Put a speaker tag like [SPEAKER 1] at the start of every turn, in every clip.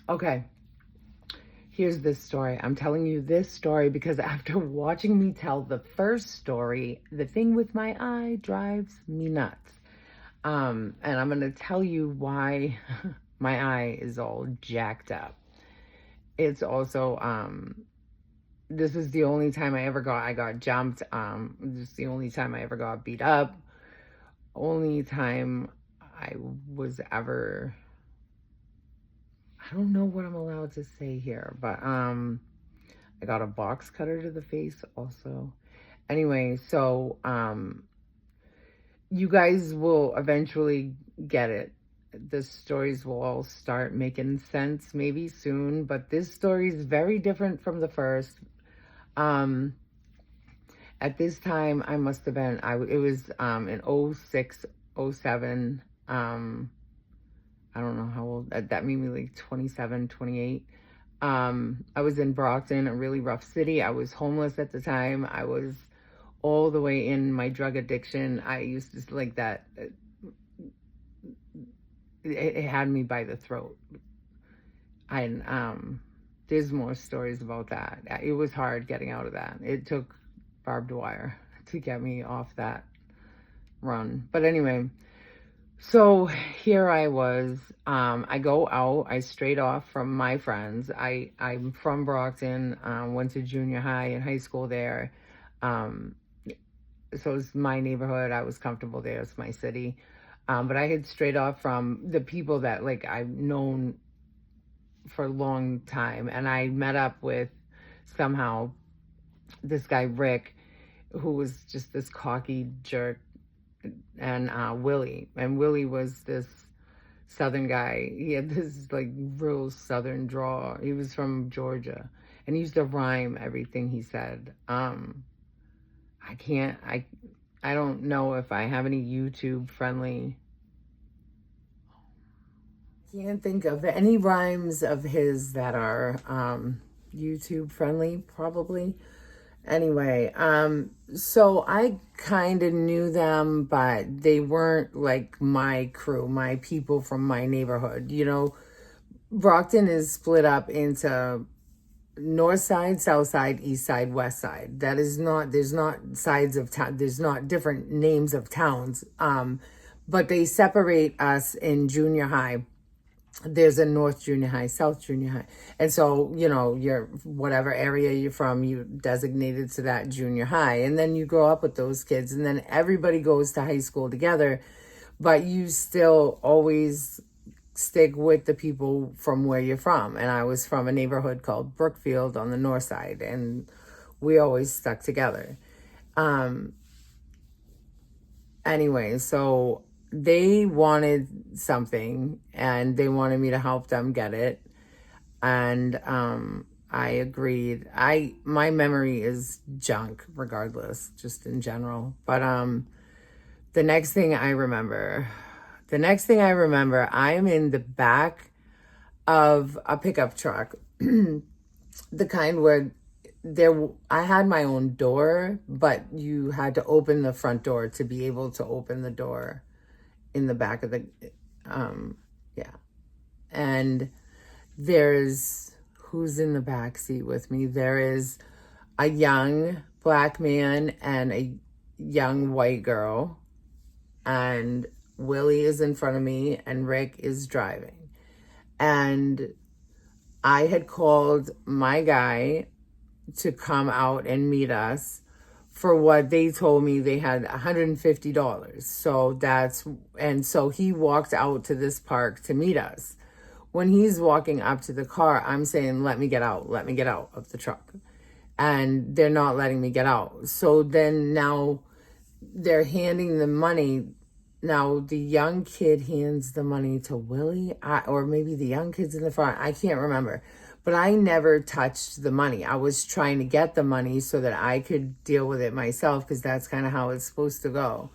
[SPEAKER 1] Okay, here's this story. I'm telling you this story because after watching me tell the first story, the thing with my eye drives me nuts. And I'm gonna tell you why my eye is all jacked up. It's also this is the only time I got jumped. This is the only time I ever got beat up. Only time I was ever, I don't know what I'm allowed to say here, but I got a box cutter to the face also. Anyway, so you guys will eventually get it. The stories will all start making sense maybe soon, but this story is very different from the first. Um, at this time, I must have been, it was in 06, 07. I don't know how old, that made me like 27, 28. I was in Brockton, a really rough city. I was homeless at the time. I was all the way in my drug addiction. I used to like that. It had me by the throat. And there's more stories about that. It was hard getting out of that. It took barbed wire to get me off that run. But anyway, so here I was. I go out. I straight off from my friends. I'm from Brockton. Went to junior high and high school there. Um, so it's my neighborhood. I was comfortable there. It's my city. But I had straight off from the people that like I've known for a long time, and I met up with somehow this guy Rick, who was just this cocky jerk, and Willie was this southern guy. He had this like real southern drawl. He was from Georgia, and he used to rhyme everything he said. I can't, I don't know if I have any YouTube friendly. Can't think of any rhymes of his that are YouTube friendly, probably. Anyway, so I kind of knew them, but they weren't like my crew, my people from my neighborhood. You know, Brockton is split up into north side, south side, east side, west side. That is not, there's not sides of town, there's not different names of towns. But they separate us in junior high. There's a North Junior High, South Junior High. And so, you know, your whatever area you're from, you designated to that junior high. And then you grow up with those kids, and then everybody goes to high school together, but you still always stick with the people from where you're from. And I was from a neighborhood called Brookfield on the north side, and we always stuck together. Anyway, so they wanted something and they wanted me to help them get it. And I agreed. My memory is junk regardless, just in general. But the next thing I remember, I am in the back of a pickup truck, the kind where I had my own door, but you had to open the front door to be able to open the door in the back of the yeah. And there's, who's in the back seat with me? There is a young black man and a young white girl, and Willie is in front of me and Rick is driving. And I had called my guy to come out and meet us for what they told me they had $150. So he walked out to this park to meet us. When he's walking up to the car, I'm saying, let me get out of the truck. And they're not letting me get out. So then now they're handing the money. Now the young kid hands the money to Willie, or maybe the young kid's in the front. I can't remember. But I never touched the money. I was trying to get the money so that I could deal with it myself, because that's kind of how it's supposed to go.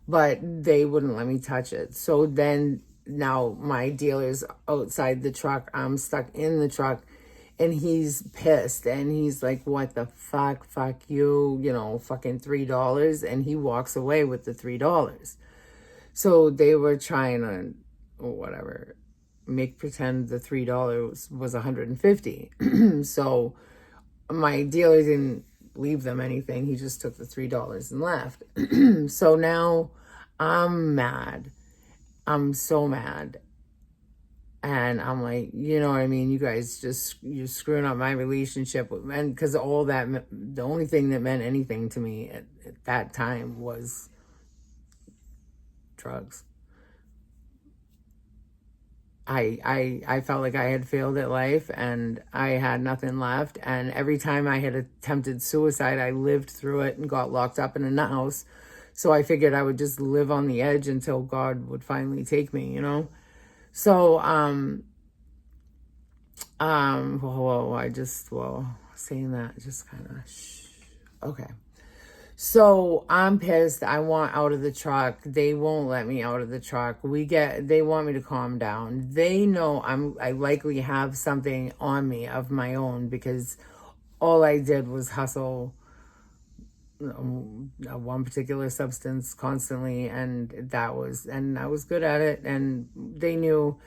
[SPEAKER 1] But they wouldn't let me touch it. So then now my dealer's outside the truck. I'm stuck in the truck, and he's pissed. And he's like, what the fuck? Fuck you, you know, fucking $3. And he walks away with the $3. So they were trying to, whatever, make pretend the $3 was $150. So my dealer didn't leave them anything. He just took the $3 and left. So now I'm mad. I'm so mad. And I'm like, you know what I mean? You guys you're screwing up my relationship. And because all that, the only thing that meant anything to me at that time was drugs. I felt like I had failed at life and I had nothing left. And every time I had attempted suicide, I lived through it and got locked up in a nut house. So I figured I would just live on the edge until God would finally take me, you know? So, saying that just kind of, okay. So I'm pissed. I want out of the truck. They won't let me out of the truck. They want me to calm down. They know I likely have something on me of my own because all I did was hustle one particular substance constantly, and I was good at it, and they knew.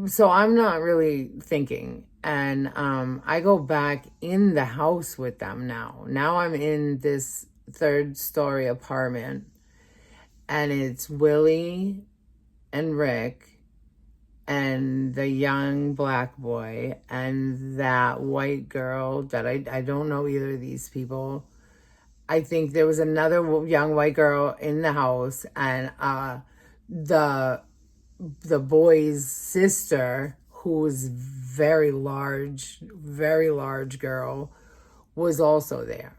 [SPEAKER 1] So I'm not really thinking. And I go back in the house with them now. Now I'm in this 3rd-story apartment, and it's Willie and Rick and the young black boy and that white girl that I don't know either of these people. I think there was another young white girl in the house, and the boy's sister, who was very large girl, was also there.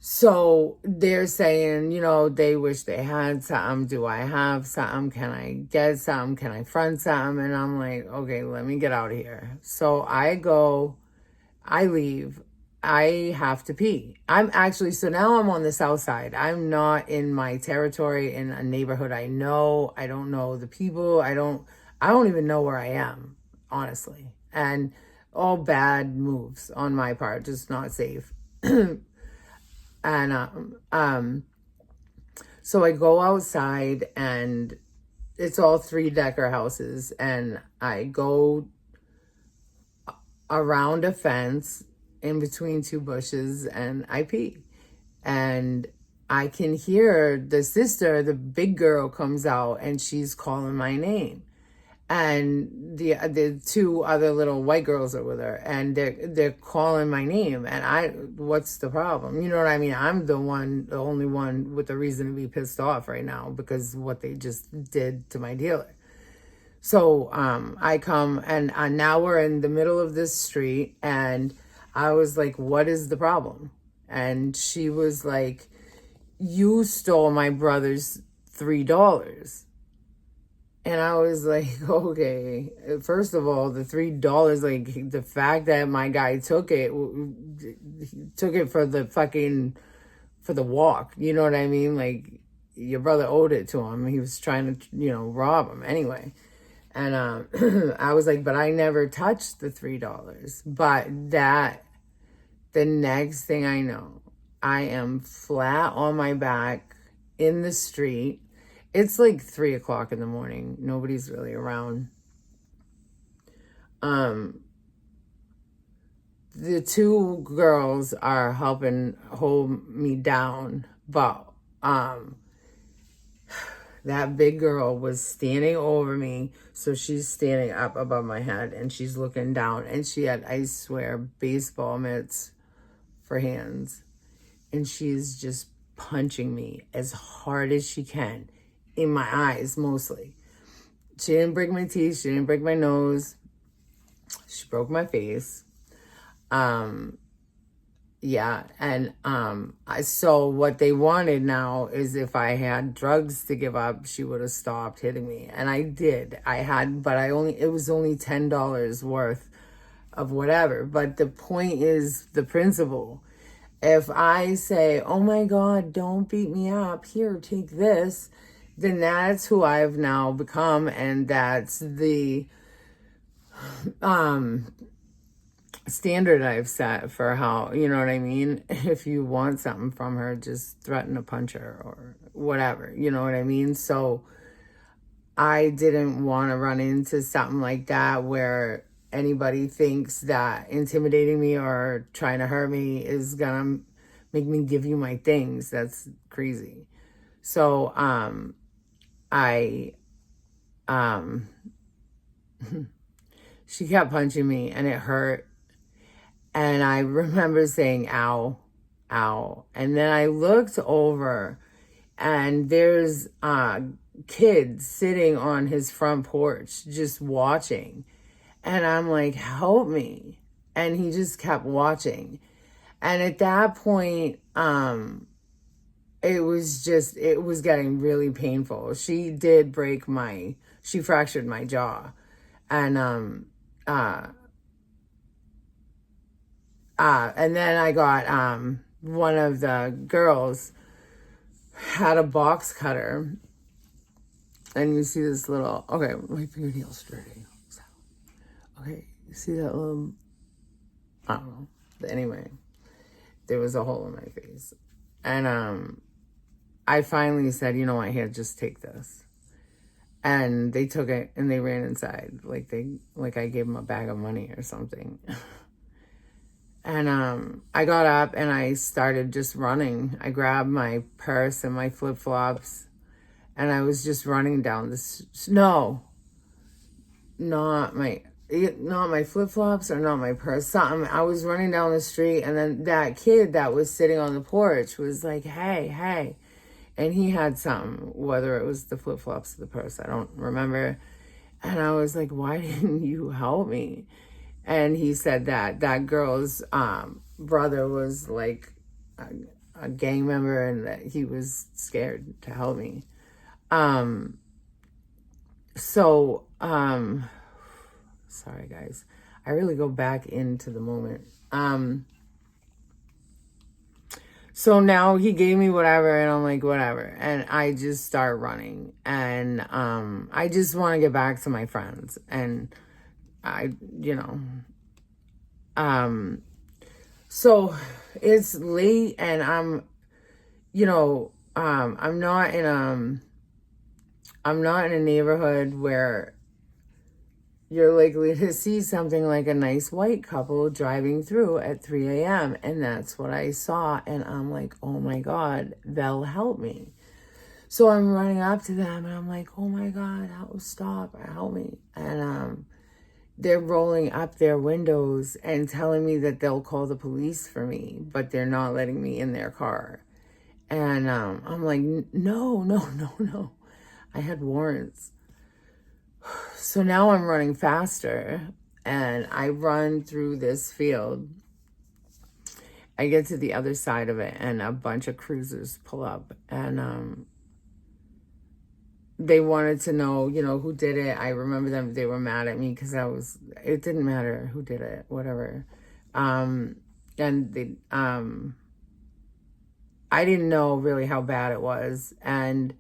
[SPEAKER 1] So they're saying, they wish they had something. Do I have something? Can I get something? Can I front something? And I'm like, okay, let me get out of here. So I leave. I have to pee. So now I'm on the south side. I'm not in my territory in a neighborhood I know. I don't know the people. I don't even know where I am, honestly. And all bad moves on my part, just not safe. And so I go outside, and it's all 3-decker houses, and I go around a fence in between 2 bushes, and I pee. And I can hear the sister, the big girl, comes out, and she's calling my name. And the 2 other little white girls are with her, and they're calling my name. And what's the problem? You know what I mean? I'm the only one with a reason to be pissed off right now because what they just did to my dealer. So I come, and now we're in the middle of this street, and I was like, what is the problem? And she was like, you stole my brother's $3. And I was like, okay, first of all, the $3, like the fact that my guy took it for the walk. You know what I mean? Like, your brother owed it to him. He was trying to, rob him anyway. And I was like, but I never touched the $3. But the next thing I know, I am flat on my back in the street. It's like 3:00 in the morning. Nobody's really around. The 2 girls are helping hold me down, but that big girl was standing over me, so she's standing up above my head, and she's looking down, and she had, I swear, baseball mitts for hands, and she's just punching me as hard as she can. In my eyes, mostly. She didn't break my teeth. She didn't break my nose. She broke my face. Yeah. And so what they wanted now is if I had drugs to give up, she would have stopped hitting me. And I did. It was only $10 worth of whatever. But the point is the principle. If I say, oh my God, don't beat me up. Here, take this. Then that's who I've now become, and that's the standard I've set for how, you know what I mean? If you want something from her, just threaten to punch her or whatever, you know what I mean? So I didn't want to run into something like that where anybody thinks that intimidating me or trying to hurt me is gonna make me give you my things. That's crazy. So I she kept punching me and it hurt. And I remember saying, ow, ow. And then I looked over and there's kids sitting on his front porch just watching. And I'm like, help me. And he just kept watching. And at that point, it was getting really painful. She fractured my jaw. And, and then I got, one of the girls had a box cutter. And you see this little, okay, my fingernail's dirty. So, okay, you see that little, I don't know. But anyway, there was a hole in my face. And I finally said, you know what, here, just take this. And they took it and they ran inside. Like I gave them a bag of money or something. And I got up and I started just running. I grabbed my purse and my flip-flops. And I was just running down this. No, not my flip-flops or not my purse. Something. I was running down the street, and then that kid that was sitting on the porch was like, hey, hey. And he had something, whether it was the flip-flops or the purse, I don't remember. And I was like, why didn't you help me? And he said that girl's brother was like a gang member and that he was scared to help me. Sorry guys, I really go back into the moment. So now he gave me whatever and I'm like, whatever. And I just start running and, I just want to get back to my friends and so it's late and I'm not in a neighborhood where you're likely to see something like a nice white couple driving through at 3 a.m. And that's what I saw. And I'm like, oh my God, they'll help me. So I'm running up to them and I'm like, oh my God, stop, help me. And they're rolling up their windows and telling me that they'll call the police for me, but they're not letting me in their car. And I'm like, no. I had warrants. So now I'm running faster and I run through this field. I get to the other side of it and a bunch of cruisers pull up and they wanted to know, who did it. I remember them, they were mad at me because it didn't matter who did it, whatever. And they, I didn't know really how bad it was. And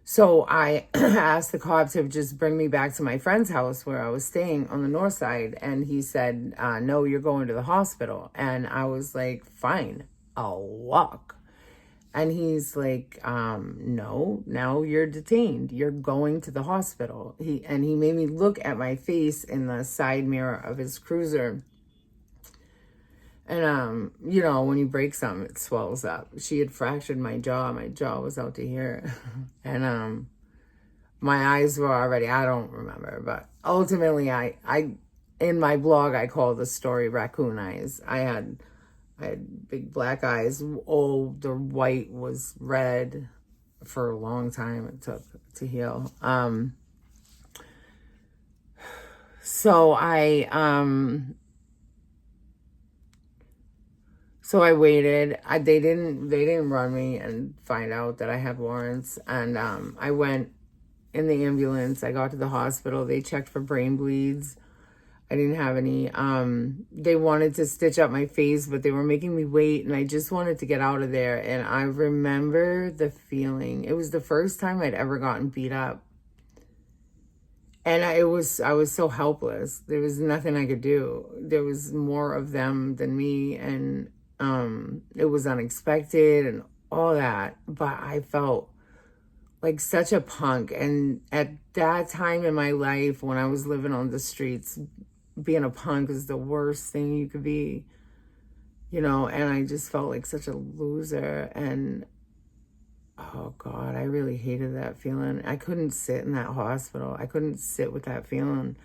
[SPEAKER 1] so I asked the cop to just bring me back to my friend's house where I was staying on the north side. And he said, no, you're going to the hospital. And I was like, fine, I'll walk. And he's like, no, now you're detained. You're going to the hospital. He made me look at my face in the side mirror of his cruiser. And, when you break something, it swells up. She had fractured my jaw. My jaw was out to here. And my eyes were already, I don't remember. But ultimately, I in my blog, I call the story Raccoon Eyes. I had big black eyes. Oh, the white was red for a long time. It took to heal. So I waited. They didn't run me and find out that I had warrants. And I went in the ambulance. I got to the hospital. They checked for brain bleeds. I didn't have any. They wanted to stitch up my face, but they were making me wait, and I just wanted to get out of there. And I remember the feeling. It was the first time I'd ever gotten beat up. And I was so helpless. There was nothing I could do. There was more of them than me, and it was unexpected and all that. But I felt like such a punk. And at that time in my life, when I was living on the streets, being a punk is the worst thing you could be, you know, and I just felt like such a loser. And oh God, I really hated that feeling. I couldn't sit in that hospital. I couldn't sit with that feeling.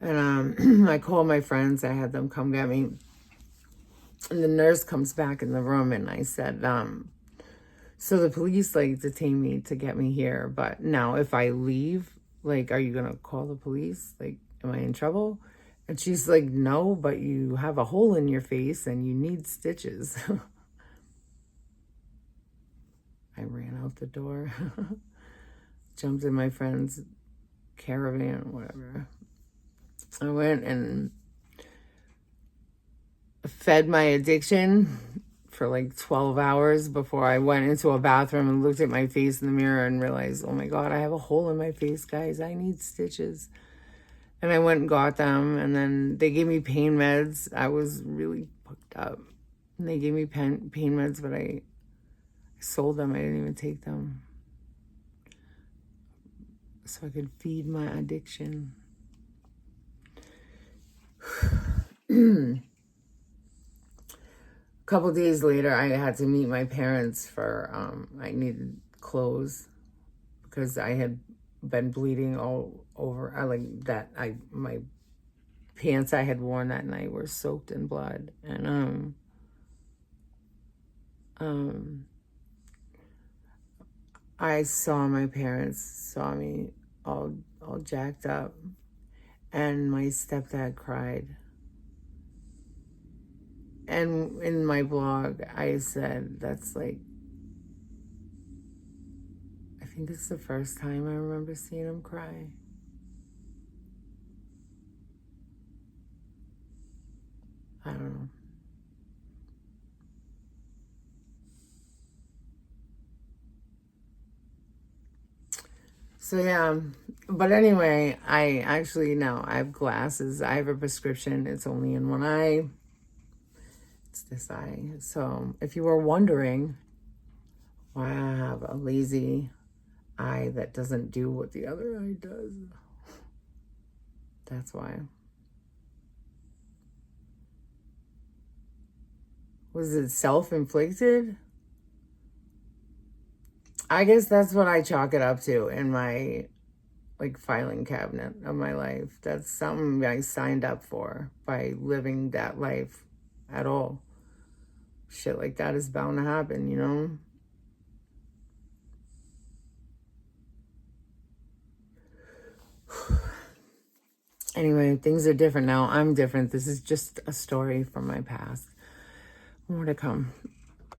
[SPEAKER 1] And I called my friends. I had them come get me. And the nurse comes back in the room and I said, so the police like detained me to get me here, but now if I leave, like, are you gonna call the police? Like, am I in trouble? And she's like, no, but you have a hole in your face and you need stitches. I ran out the door, jumped in my friend's caravan, whatever. I went and fed my addiction for like 12 hours before I went into a bathroom and looked at my face in the mirror and realized, oh my God, I have a hole in my face, guys. I need stitches. And I went and got them, and then they gave me pain meds. I was really fucked up. And they gave me pain meds, but I sold them. I didn't even take them. So I could feed my addiction. A couple days later, I had to meet my parents for, I needed clothes because I had been bleeding all over. My pants I had worn that night were soaked in blood. And, I saw my parents saw me all jacked up, and my stepdad cried. And in my blog, I said, that's like, I think it's the first time I remember seeing him cry. I don't know. So yeah, but anyway, I actually now I have glasses. I have a prescription. It's only in one eye. It's this eye. So if you were wondering why I have a lazy eye that doesn't do what the other eye does, that's why. Was it self-inflicted? I guess that's what I chalk it up to in my like filing cabinet of my life. That's something I signed up for by living that life at all. Shit like that is bound to happen, you know? Anyway, things are different now. I'm different. This is just a story from my past. More to come.